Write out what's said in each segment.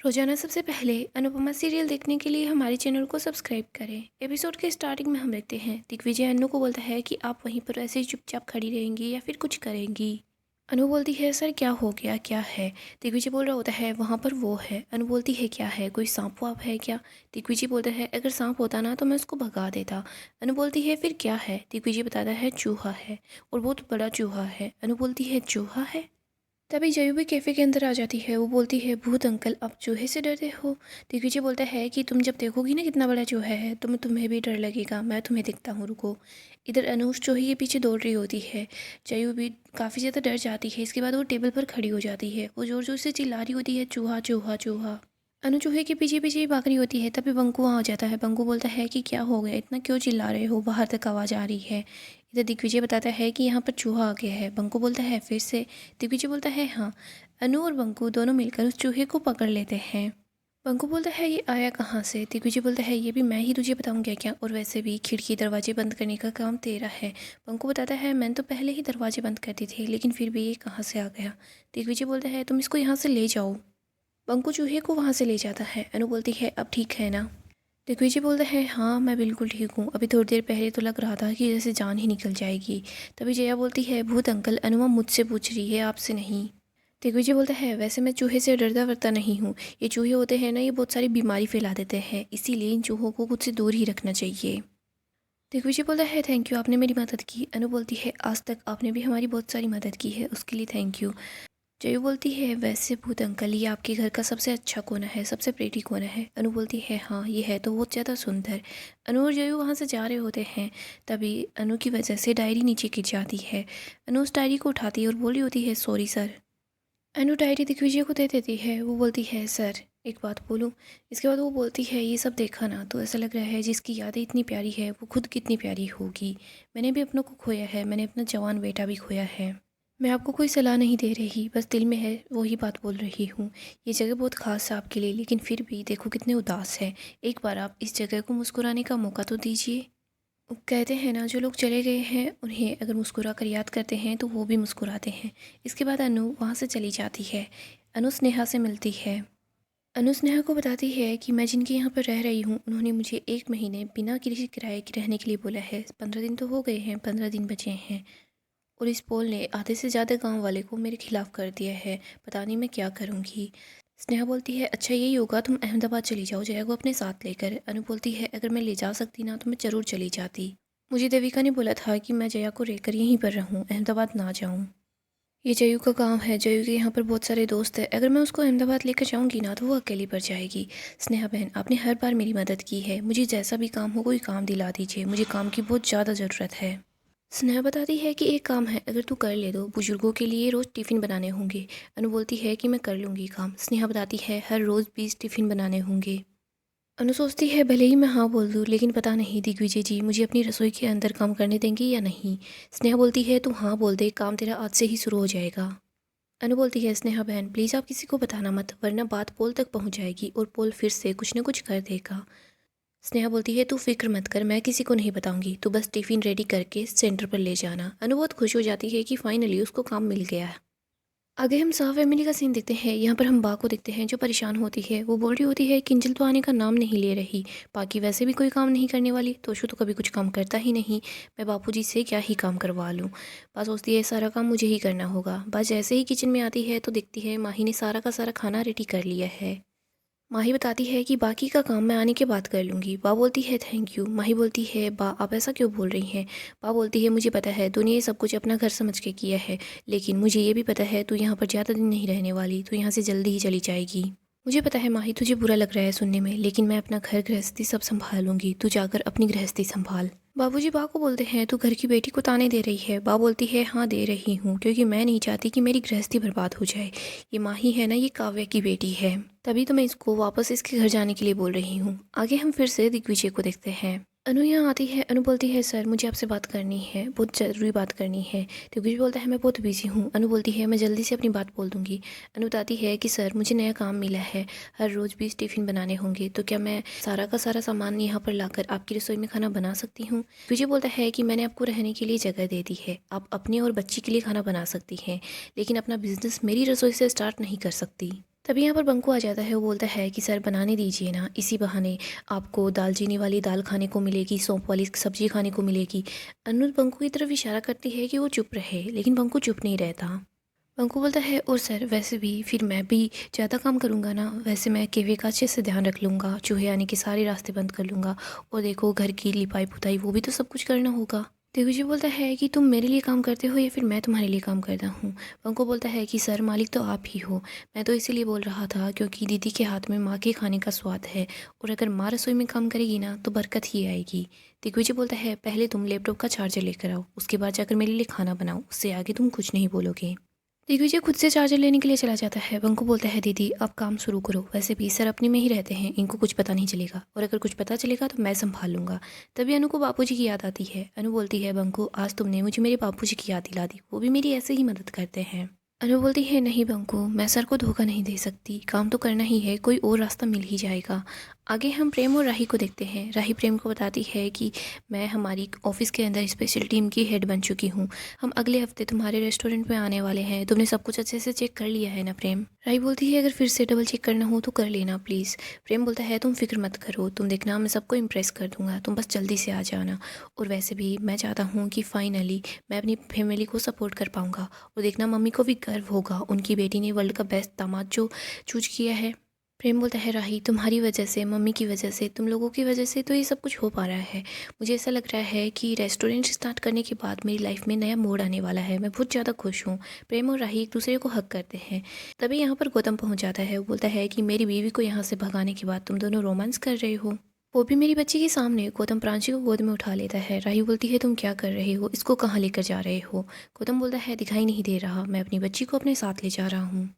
रोजाना सबसे पहले अनुपमा सीरियल देखने के लिए हमारे चैनल को सब्सक्राइब करें। एपिसोड के स्टार्टिंग में हम देखते हैं दिग्विजय अनु को बोलता है कि आप वहीं पर ऐसे ही चुपचाप खड़ी रहेंगी या फिर कुछ करेंगी। अनु बोलती है सर क्या हो गया, क्या है? दिग्विजय बोल रहा होता है वहाँ पर वो है। अनु बोलती है क्या है, कोई सांप वाप है क्या? दिग्विजय बोलता है अगर सांप होता ना तो मैं उसको भगा देता। अनु बोलती है फिर क्या है? दिग्विजय बताता है चूहा है और बहुत बड़ा चूहा है। अनु बोलती है चूहा है। तभी जयू भी कैफ़े के अंदर आ जाती है। वो बोलती है भूत अंकल आप चूहे से डरते हो? दिग्विजय बोलता है कि तुम जब देखोगी ना कितना बड़ा चूहा है तो तुम्हें भी डर लगेगा, मैं तुम्हें दिखता हूँ, रुको। इधर अनुष चूहे के पीछे दौड़ रही होती है। जयू भी काफ़ी ज़्यादा डर जाती है। इसके बाद वो टेबल पर खड़ी हो जाती है। वो ज़ोर ज़ोर से चिल्ला रही होती है चूहा चूहा चूहा। अनु चूहे के पीछे पीछे ही भाग रही होती है। तभी बंकू वहाँ आ जाता है। बंकू बोलता है कि क्या हो गया, इतना क्यों चिल्ला रहे हो, बाहर तक आवाज़ आ रही है। इधर दिग्विजय बताता है कि यहाँ पर चूहा आ गया है। बंकू बोलता है फिर से? दिग्विजय बोलता है हाँ। अनु और बंकू दोनों मिलकर उस चूहे को पकड़ लेते हैं। बंकू बोलता है ये आया कहाँ से? दिग्विजय बोलता है ये भी मैं ही तुझे बताऊंगा क्या, और वैसे भी खिड़की दरवाजे बंद करने का काम तेरा है। बंकू बताता है मैंने तो पहले ही दरवाजे बंद कर दिए थे, लेकिन फिर भी ये कहाँ से आ गया? दिग्विजय बोलता है तुम इसको यहाँ से ले जाओ। बंकू चूहे को वहाँ से ले जाता है। अनु बोलती है अब ठीक है ना? दिग्विजय बोलता है हाँ मैं बिल्कुल ठीक हूँ, अभी थोड़ी देर पहले तो लग रहा था कि जैसे जान ही निकल जाएगी। तभी जया बोलती है भूत अंकल अनुमा मुझसे पूछ रही है आपसे नहीं। दिग्विजय बोलता है वैसे मैं चूहे से डरता वरता नहीं हूँ, ये चूहे होते हैं ना ये बहुत सारी बीमारी फैला देते हैं, इसीलिए इन चूहों को खुद से दूर ही रखना चाहिए। दिग्विजय बोलता है थैंक यू आपने मेरी मदद की। अनु बोलती है आज तक आपने भी हमारी बहुत सारी मदद की है, उसके लिए थैंक यू। जयू बोलती है वैसे भूत अंकल ये आपके घर का सबसे अच्छा कोना है, सबसे प्रेटी कोना है। अनु बोलती है हाँ ये है तो बहुत ज़्यादा सुंदर। अनु और जयू वहाँ से जा रहे होते हैं। तभी अनु की वजह से डायरी नीचे गिर जाती है। अनु उस डायरी को उठाती है और बोली होती है सॉरी सर। अनु डायरी दिग्विजय को दे देती है। वो बोलती है सर एक बात बोलूं? इसके बाद वो बोलती है ये सब देखा ना तो ऐसा लग रहा है जिसकी यादें इतनी प्यारी है वो खुद कितनी प्यारी होगी। मैंने भी अपनों को खोया है, मैंने अपना जवान बेटा भी खोया है। मैं आपको कोई सलाह नहीं दे रही, बस दिल में है वही बात बोल रही हूँ। ये जगह बहुत ख़ास है आपके लिए, लेकिन फिर भी देखो कितने उदास है। एक बार आप इस जगह को मुस्कुराने का मौका तो दीजिए। कहते हैं ना जो लोग चले गए हैं उन्हें अगर मुस्कुरा कर याद करते हैं तो वो भी मुस्कुराते हैं। इसके बाद अनु वहाँ से चली जाती है। अनु स्नेहा से मिलती है। अनु स्नेहा को बताती है कि मैं जिनके यहाँ पर रह रही हूँ उन्होंने मुझे 1 महीने बिना किसी किराए के रहने के लिए बोला है। 15 दिन तो हो गए हैं, 15 दिन बचे हैं, और इस पोल ने आधे से ज़्यादा गांव वाले को मेरे खिलाफ़ कर दिया है। पता नहीं मैं क्या करूँगी। स्नेहा बोलती है अच्छा यही होगा, तुम अहमदाबाद चली जाओ जया को अपने साथ लेकर। अनु बोलती है अगर मैं ले जा सकती ना तो मैं ज़रूर चली जाती। मुझे देविका ने बोला था कि मैं जया को रहकर यहीं पर रहूँ, अहमदाबाद ना जाऊँ। ये जयू का काम है, जयू के यहाँ पर बहुत सारे दोस्त हैं, अगर मैं उसको अहमदाबाद लेकर जाऊँगी ना तो वो अकेली पड़ जाएगी। स्नेहा बहन आपने हर बार मेरी मदद की है, मुझे जैसा भी काम हो कोई काम दिला दीजिए, मुझे काम की बहुत ज़्यादा ज़रूरत है। स्नेहा बताती है कि एक काम है अगर तू कर ले तो बुजुर्गों के लिए रोज़ टिफ़िन बनाने होंगे। अनु बोलती है कि मैं कर लूँगी काम। स्नेहा बताती है हर रोज़ 20 टिफ़िन बनाने होंगे। अनु सोचती है भले ही मैं हाँ बोल दूँ, लेकिन पता नहीं दिग्विजय जी मुझे अपनी रसोई के अंदर काम करने देंगे या नहीं। स्नेहा बोलती है तू हाँ बोल दे, काम तेरा आज से ही शुरू हो जाएगा। अनु बोलती है स्नेहा बहन प्लीज़ आप किसी को बताना मत, वरना बात पोल तक पहुँच जाएगी और पोल फिर से कुछ न कुछ कर देगा। स्नेहा बोलती है तू फिक्र मत कर, मैं किसी को नहीं बताऊंगी, तू बस टिफ़िन रेडी करके सेंटर पर ले जाना। अनु बहुत खुश हो जाती है कि फाइनली उसको काम मिल गया है। आगे हम शाह फैमिली का सीन देखते हैं। यहाँ पर हम बा को देखते हैं जो परेशान होती है। वो बोल रही होती है किंजल तो आने का नाम नहीं ले रही, बाकी वैसे भी कोई काम नहीं करने वाली, तोशु तो कभी कुछ काम करता ही नहीं, मैं बापूजी से क्या ही काम करवा लूँ। बा सोचती है सारा काम मुझे ही करना होगा। बा जैसे ही किचन में आती है तो देखती है माही ने सारा का सारा खाना रेडी कर लिया है। माही बताती है कि बाकी का काम मैं आने के बाद कर लूँगी। बा बोलती है थैंक यू। माही बोलती है बा आप ऐसा क्यों बोल रही हैं? बा बोलती है मुझे पता है तूने ये सब कुछ अपना घर समझ के किया है, लेकिन मुझे ये भी पता है तू यहाँ पर ज़्यादा दिन नहीं रहने वाली, तू यहाँ से जल्दी ही चली जाएगी। मुझे पता है माही तुझे बुरा लग रहा है सुनने में, लेकिन मैं अपना घर गृहस्थी सब संभाल लूँगी, तू जाकर अपनी गृहस्थी संभाल। बाबूजी बा को बोलते हैं तू घर की बेटी को ताने दे रही है? बा बोलती है हाँ दे रही हूँ, क्योंकि मैं नहीं चाहती कि मेरी गृहस्थी बर्बाद हो जाए। ये माही है ना, ये काव्या की बेटी है, तभी तो मैं इसको वापस इसके घर जाने के लिए बोल रही हूँ। आगे हम फिर से दिग्विजय को देखते हैं। अनु यहाँ आती है। अनु बोलती है सर मुझे आपसे बात करनी है, बहुत ज़रूरी बात करनी है। दिग्विजय बोलता है मैं बहुत बिजी हूँ। अनु बोलती है मैं जल्दी से अपनी बात बोल दूँगी। अनु बताती है कि सर मुझे नया काम मिला है, हर रोज़ 20 टिफ़िन बनाने होंगे, तो क्या मैं सारा का सारा सामान यहाँ पर लाकर आपकी रसोई में खाना बना सकती हूँ? विजय बोलता है कि मैंने आपको रहने के लिए जगह दे दी है, आप अपने और बच्ची के लिए खाना बना सकती हैं, लेकिन अपना बिजनेस मेरी रसोई से स्टार्ट नहीं कर सकती। तभी यहाँ पर बंकू आ जाता है। वो बोलता है कि सर बनाने दीजिए ना, इसी बहाने आपको दालचीनी वाली दाल खाने को मिलेगी, सौंफ वाली सब्जी खाने को मिलेगी। अनु बंकू की तरफ इशारा करती है कि वो चुप रहे, लेकिन बंकू चुप नहीं रहता। बंकू बोलता है और सर वैसे भी फिर मैं भी ज़्यादा काम करूँगा ना, वैसे मैं केवे का अच्छे से ध्यान रख लूँगा, चूहे आने के सारे रास्ते बंद कर लूँगा, और देखो घर की लिपाई पुताई वो भी तो सब कुछ करना होगा। दिग्विजय बोलता है कि तुम मेरे लिए काम करते हो या फिर मैं तुम्हारे लिए काम करता हूँ। बंकू बोलता है कि सर मालिक तो आप ही हो, मैं तो इसीलिए बोल रहा था क्योंकि दीदी के हाथ में माँ के खाने का स्वाद है, और अगर माँ रसोई में काम करेगी ना तो बरकत ही आएगी। दिग्विजय बोलता है पहले तुम लैपटॉप का चार्जर लेकर आओ, उसके बाद जाकर मेरे लिए खाना बनाओ, उससे आगे तुम कुछ नहीं बोलोगे। दिग्विजय खुद से चार्जर लेने के लिए चला जाता है। बंकू बोलता है दीदी आप काम शुरू करो, वैसे भी सर अपने में ही रहते हैं, इनको कुछ पता नहीं चलेगा, और अगर कुछ पता चलेगा तो मैं संभाल लूंगा। तभी अनु को बापूजी की याद आती है। अनु बोलती है बंकू आज तुमने मुझे मेरे बापूजी की याद दिला दी, वो भी मेरी ऐसे ही मदद करते हैं। अनु बोलती है नहीं बंकू, मैं सर को धोखा नहीं दे सकती, काम तो करना ही है, कोई और रास्ता मिल ही जाएगा। आगे हम प्रेम और राही को देखते हैं। राही प्रेम को बताती है कि मैं हमारी ऑफिस के अंदर स्पेशल टीम की हेड बन चुकी हूँ, हम अगले हफ्ते तुम्हारे रेस्टोरेंट में आने वाले हैं, तुमने सब कुछ अच्छे से चेक कर लिया है ना प्रेम। राही बोलती है अगर फिर से डबल चेक करना हो तो कर लेना प्लीज़। प्रेम बोलता है तुम फिक्र मत करो, तुम देखना मैं सबको इम्प्रेस कर दूंगा, तुम बस जल्दी से आ जाना, और वैसे भी मैं चाहता हूँ कि फाइनली मैं अपनी फैमिली को सपोर्ट कर पाऊँगा, और देखना मम्मी को भी गर्व होगा, उनकी बेटी ने वर्ल्ड का बेस्ट दामाद जो चूज किया है। प्रेम बोलता है राही तुम्हारी वजह से, मम्मी की वजह से, तुम लोगों की वजह से तो ये सब कुछ हो पा रहा है। मुझे ऐसा लग रहा है कि रेस्टोरेंट स्टार्ट करने के बाद मेरी लाइफ में नया मोड़ आने वाला है, मैं बहुत ज़्यादा खुश हूँ। प्रेम और राही एक दूसरे को हक करते हैं। तभी यहाँ पर गौतम पहुँच जाता है। वो बोलता है कि मेरी बीवी को यहाँ से भगाने के बाद तुम दोनों रोमांस कर रहे हो, वो भी मेरी बच्ची के सामने। गौतम प्रांशी को गोद में उठा लेता है। राही बोलती है तुम क्या कर रहे हो, इसको कहाँ लेकर जा रहे हो। गौतम बोलता है दिखाई नहीं दे रहा, मैं अपनी बच्ची को अपने साथ ले जा रहा हूँ।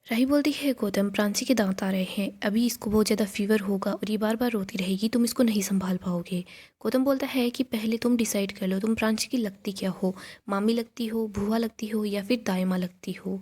राही बोलती है गौतम प्रांसी के दांत आ रहे हैं, अभी इसको बहुत ज़्यादा फीवर होगा और ये बार बार रोती रहेगी, तुम इसको नहीं संभाल पाओगे। गौतम बोलता है कि पहले तुम डिसाइड कर लो तुम प्रांसी की लगती क्या हो, मामी लगती हो, भूआ लगती हो, या फिर दाई माँ लगती हो।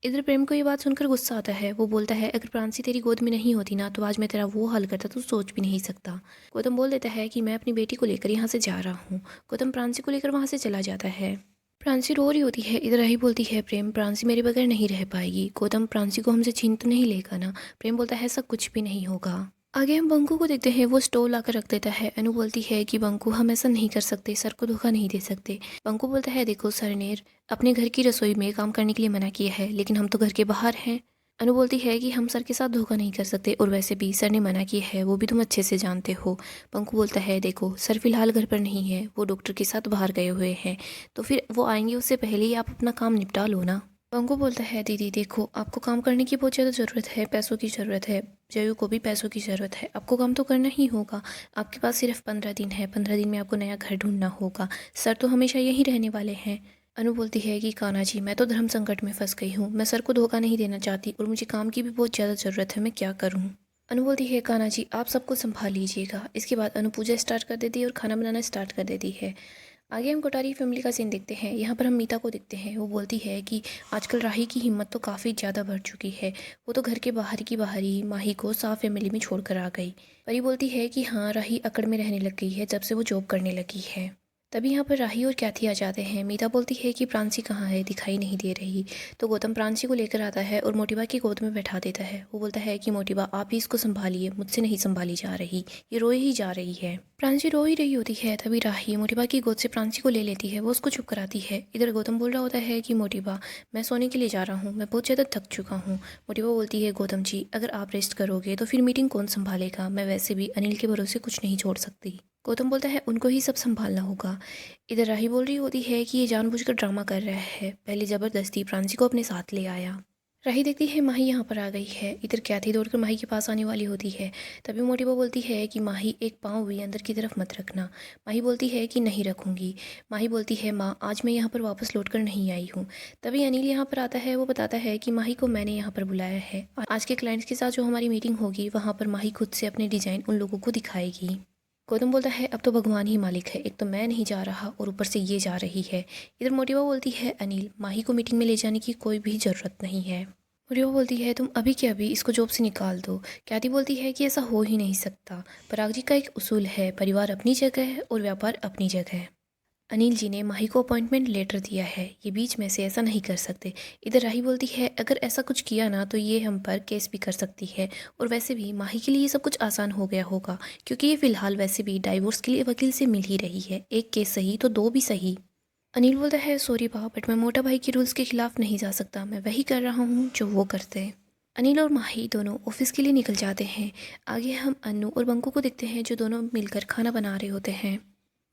इधर प्रेम को ये बात सुनकर गुस्सा आता है। वो बोलता है अगर प्रांसी तेरी गोद में नहीं होती ना तो आज मैं तेरा वो हाल करता तो सोच भी नहीं सकता। गौतम बोल देता है कि मैं अपनी बेटी को लेकर यहाँ से जा रहा हूँ। गौतम प्रांसी को लेकर वहाँ से चला जाता है। प्रांसी रो रही होती है। इधर राही बोलती है प्रेम प्रांसी मेरे बगैर नहीं रह पाएगी, गौतम प्रांसी को हमसे छीन तो नहीं लेगा ना। प्रेम बोलता है ऐसा कुछ भी नहीं होगा। आगे हम बंकू को देखते हैं। वो स्टोव लाकर रख देता है। अनु बोलती है कि बंकू हम ऐसा नहीं कर सकते, सर को धोखा नहीं दे सकते। बंकू बोलता है देखो सर ने अपने घर की रसोई में काम करने के लिए मना किया है, लेकिन हम तो घर के बाहर हैं। अनु बोलती है कि हम सर के साथ धोखा नहीं कर सकते, और वैसे भी सर ने मना किया है, वो भी तुम अच्छे से जानते हो। बंकू बोलता है देखो सर फिलहाल घर पर नहीं है, वो डॉक्टर के साथ बाहर गए हुए हैं, तो फिर वो आएंगे उससे पहले ही आप अपना काम निपटा लो ना। बंकू बोलता है दीदी देखो आपको काम करने की बहुत ज़्यादा ज़रूरत है, पैसों की ज़रूरत है, जयू को भी पैसों की ज़रूरत है, आपको काम तो करना ही होगा। आपके पास सिर्फ 15 दिन है, 15 दिन में आपको नया घर ढूंढना होगा, सर तो हमेशा यहीं रहने वाले हैं। अनु बोलती है कि कान्हा जी मैं तो धर्म संकट में फंस गई हूँ, मैं सर को धोखा नहीं देना चाहती और मुझे काम की भी बहुत ज़्यादा ज़रूरत है, मैं क्या करूँ। अनु बोलती है कान्हा जी आप सबको संभाल लीजिएगा। इसके बाद अनु पूजा स्टार्ट कर देती है और खाना बनाना स्टार्ट कर देती है। आगे हम कोठारी फैमिली का सीन देखते हैं। यहाँ पर हम मीता को देखते हैं। वो बोलती है कि आजकल राही की हिम्मत तो काफ़ी ज़्यादा बढ़ चुकी है, वो तो घर के बाहर की बाहर ही माही को साफ फैमिली में छोड़कर आ गई। परी बोलती है कि हाँ राही अकड़ में रहने लग गई है जब से वो जॉब करने लगी है। तभी यहाँ पर राही और कैथी आ जाते हैं। मीता बोलती है कि प्रांसी कहाँ है, दिखाई नहीं दे रही। तो गौतम प्रांसी को लेकर आता है और मोटिबा की गोद में बैठा देता है। वो बोलता है कि मोटिबा आप ही इसको संभालिए, मुझसे नहीं संभाली जा रही, ये रोए ही जा रही है। प्रांसी रो ही रही होती है। तभी राही मोटिबा की गोद से प्रांसी को ले लेती है, वो उसको चुप कराती है। इधर गौतम बोल रहा होता है कि मोटिबा मैं सोने के लिए जा रहा हूँ, मैं बहुत ज़्यादा थक चुका हूँ। मोटिबा बोलती है गौतम जी अगर आप रेस्ट करोगे तो फिर मीटिंग कौन संभालेगा, मैं वैसे भी अनिल के भरोसे कुछ नहीं छोड़ सकती। गौतम बोलता है उनको ही सब संभालना होगा। इधर राही बोल रही होती है कि ये जानबूझकर ड्रामा कर रहा है, पहले ज़बरदस्ती प्रांसी को अपने साथ ले आया। राही देखती है माही यहाँ पर आ गई है। इधर कैथी दौड़कर माही के पास आने वाली होती है। तभी मोटिबा बोलती है कि माही एक पाँव भी अंदर की तरफ मत रखना। माही बोलती है कि नहीं रखूंगी। माही बोलती है माँ आज मैं यहाँ पर वापस लौटकर नहीं आई हूँ। तभी अनिल यहाँ पर आता है। वो बताता है कि माही को मैंने यहाँ पर बुलाया है, आज के क्लाइंट्स के साथ जो हमारी मीटिंग होगी वहाँ पर माही खुद से अपने डिज़ाइन उन लोगों को दिखाएगी। गौतम बोलता है अब तो भगवान ही मालिक है, एक तो मैं नहीं जा रहा और ऊपर से ये जा रही है। इधर मोटिबा बोलती है अनिल माही को मीटिंग में ले जाने की कोई भी ज़रूरत नहीं है। मोटिबा बोलती है तुम अभी के अभी इसको जॉब से निकाल दो। कैथी बोलती है कि ऐसा हो ही नहीं सकता, पराग जी का एक उसूल है, परिवार अपनी जगह है और व्यापार अपनी जगह है। अनिल जी ने माही को अपॉइंटमेंट लेटर दिया है, ये बीच में से ऐसा नहीं कर सकते। इधर राही बोलती है अगर ऐसा कुछ किया ना तो ये हम पर केस भी कर सकती है, और वैसे भी माही के लिए ये सब कुछ आसान हो गया होगा क्योंकि ये फ़िलहाल वैसे भी डाइवोर्स के लिए वकील से मिल ही रही है, एक केस सही तो दो भी सही। अनिल बोलता है सॉरी बा, बट मैं मोटा भाई के रूल्स के खिलाफ नहीं जा सकता, मैं वही कर रहा हूँ जो वो करते हैं। अनिल और माही दोनों ऑफिस के लिए निकल जाते हैं। आगे हम अन्नू और बंकू को देखते हैं जो दोनों मिलकर खाना बना रहे होते हैं।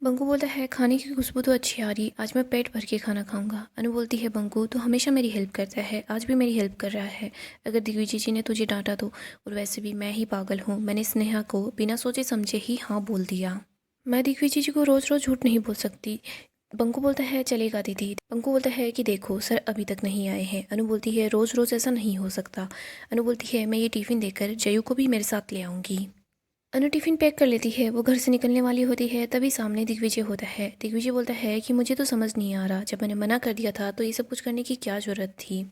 बंकू बोलता है खाने की खुशबू तो अच्छी आ रही, आज मैं पेट भर के खाना खाऊंगा। अनु बोलती है बंकू तो हमेशा मेरी हेल्प करता है, आज भी मेरी हेल्प कर रहा है, अगर दिग्विजय जी ने तुझे डांटा तो। और वैसे भी मैं ही पागल हूँ, मैंने स्नेहा को बिना सोचे समझे ही हाँ बोल दिया। मैं दिग्विजय जी को रोज़ रोज़ झूठ नहीं बोल सकती। बंकू बोलता है चलेगा दीदी। बंकू बोलता है कि देखो सर अभी तक नहीं आए हैं। अनु बोलती है रोज़ रोज़ ऐसा नहीं हो सकता। अनु बोलती है मैं ये टिफ़िन देकर जयू को भी मेरे साथ ले आऊँगी। अनु टिफ़िन पैक कर लेती है, वो घर से निकलने वाली होती है, तभी सामने दिग्विजय होता है। दिग्विजय बोलता है कि मुझे तो समझ नहीं आ रहा, जब मैंने मना कर दिया था तो ये सब कुछ करने की क्या ज़रूरत थी,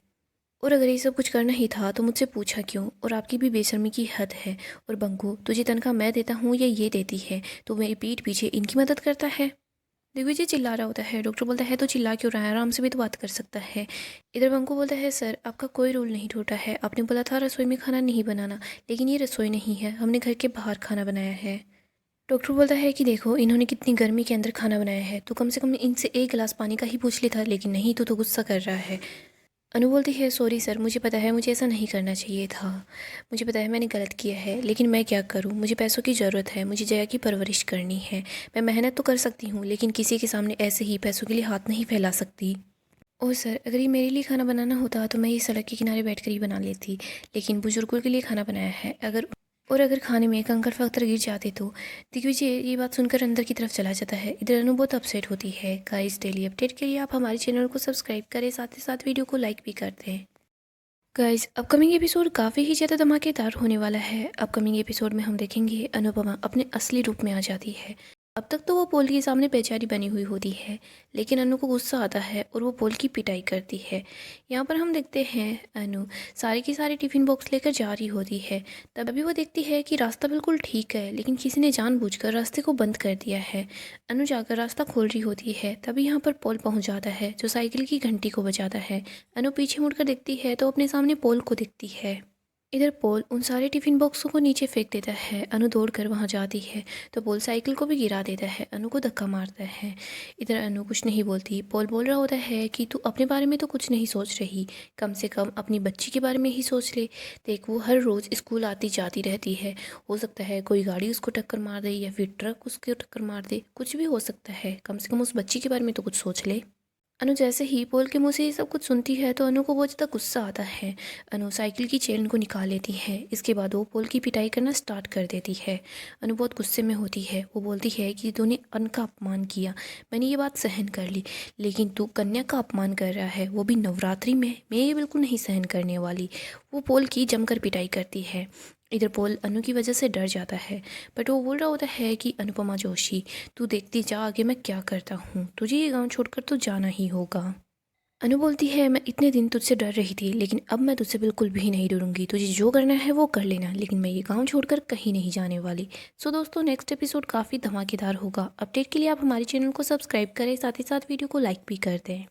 और अगर ये सब कुछ करना ही था तो मुझसे पूछा क्यों, और आपकी भी बेशर्मी की हद है। और बंकू तुझे तनख्वाह मैं देता हूँ या ये देती है, तो मेरी पीठ पीछे इनकी मदद करता है। दिग्विजय चिल्ला रहा होता है। डॉक्टर बोलता है तो चिल्ला क्यों रहा है, आराम से भी तो बात कर सकता है। इधर बंकू बोलता है सर आपका कोई रूल नहीं टूटा है, आपने बोला था रसोई में खाना नहीं बनाना, लेकिन ये रसोई नहीं है, हमने घर के बाहर खाना बनाया है। डॉक्टर बोलता है कि देखो इन्होंने कितनी गर्मी के अंदर खाना बनाया है, तो कम से कम इनसे एक गिलास पानी का ही पूछ लेता, लेकिन नहीं, तो गुस्सा कर रहा है। अनु बोलती है सॉरी सर, मुझे पता है मुझे ऐसा नहीं करना चाहिए था, मुझे पता है मैंने गलत किया है, लेकिन मैं क्या करूं, मुझे पैसों की ज़रूरत है, मुझे जया की परवरिश करनी है। मैं मेहनत तो कर सकती हूँ लेकिन किसी के सामने ऐसे ही पैसों के लिए हाथ नहीं फैला सकती। ओह सर अगर ये मेरे लिए खाना बनाना होता तो मैं ये सड़क के किनारे बैठकर ही बना लेती, लेकिन बुजुर्गों के लिए खाना बनाया है, अगर खाने में कंकड़ पत्थर गिर जाते तो। दिग्विजय ये बात सुनकर अंदर की तरफ चला जाता है। इधर अनु बहुत अपसेट होती है। गाइस डेली अपडेट के लिए आप हमारे चैनल को सब्सक्राइब करें, साथ ही साथ वीडियो को लाइक भी कर दें। गाइस अपकमिंग एपिसोड काफ़ी ही ज़्यादा धमाकेदार होने वाला है। अपकमिंग एपिसोड में हम देखेंगे अनुपमा अपने असली रूप में आ जाती है। अब तक तो वो पोल के सामने बेचारी बनी हुई होती है, लेकिन अनु को गुस्सा आता है और वो पोल की पिटाई करती है। यहाँ पर हम देखते हैं अनु सारे की सारी टिफ़िन बॉक्स लेकर जा रही होती है। तभी वो देखती है कि रास्ता बिल्कुल ठीक है, लेकिन किसी ने जानबूझकर रास्ते को बंद कर दिया है। अनु जाकर रास्ता खोल रही होती है, तभी यहाँ पर पोल पहुँच जाता है जो साइकिल की घंटी को बजाता है। अनु पीछे मुड़कर देखती है तो अपने सामने पोल को दिखती है। इधर पोल उन सारे टिफ़िन बॉक्सों को नीचे फेंक देता है। अनु दौड़कर वहां जाती है तो पोल साइकिल को भी गिरा देता है, अनु को धक्का मारता है। इधर अनु कुछ नहीं बोलती। पोल बोल रहा होता है कि तू अपने बारे में तो कुछ नहीं सोच रही, कम से कम अपनी बच्ची के बारे में ही सोच ले। देख वो हर रोज़ स्कूल आती जाती रहती है, हो सकता है कोई गाड़ी उसको टक्कर मार दे या फिर ट्रक उसको टक्कर मार दे, कुछ भी हो सकता है, कम से कम उस बच्ची के बारे में तो कुछ सोच ले। अनु जैसे ही पोल के मुंह से ये सब कुछ सुनती है तो अनु को बहुत ज़्यादा गुस्सा आता है। अनु साइकिल की चेन को निकाल लेती है। इसके बाद वो पोल की पिटाई करना स्टार्ट कर देती है। अनु बहुत गुस्से में होती है। वो बोलती है कि तूने अन्न का अपमान किया, मैंने ये बात सहन कर ली, लेकिन तू कन्या का अपमान कर रहा है, वो भी नवरात्रि में, मैं ये बिल्कुल नहीं सहन करने वाली। वो पोल की जमकर पिटाई करती है। इधर पोल अनु की वजह से डर जाता है, बट वो बोल रहा होता है कि अनुपमा जोशी तू देखती जा आगे मैं क्या करता हूँ, तुझे ये गांव छोड़कर तो जाना ही होगा। अनु बोलती है मैं इतने दिन तुझसे डर रही थी, लेकिन अब मैं तुझसे बिल्कुल भी नहीं डरूंगी, तुझे जो करना है वो कर लेना, लेकिन मैं ये गांव छोड़कर कहीं नहीं जाने वाली। सो दोस्तों नेक्स्ट एपिसोड काफ़ी धमाकेदार होगा। अपडेट के लिए आप हमारे चैनल को सब्सक्राइब करें, साथ ही साथ वीडियो को लाइक भी कर दें।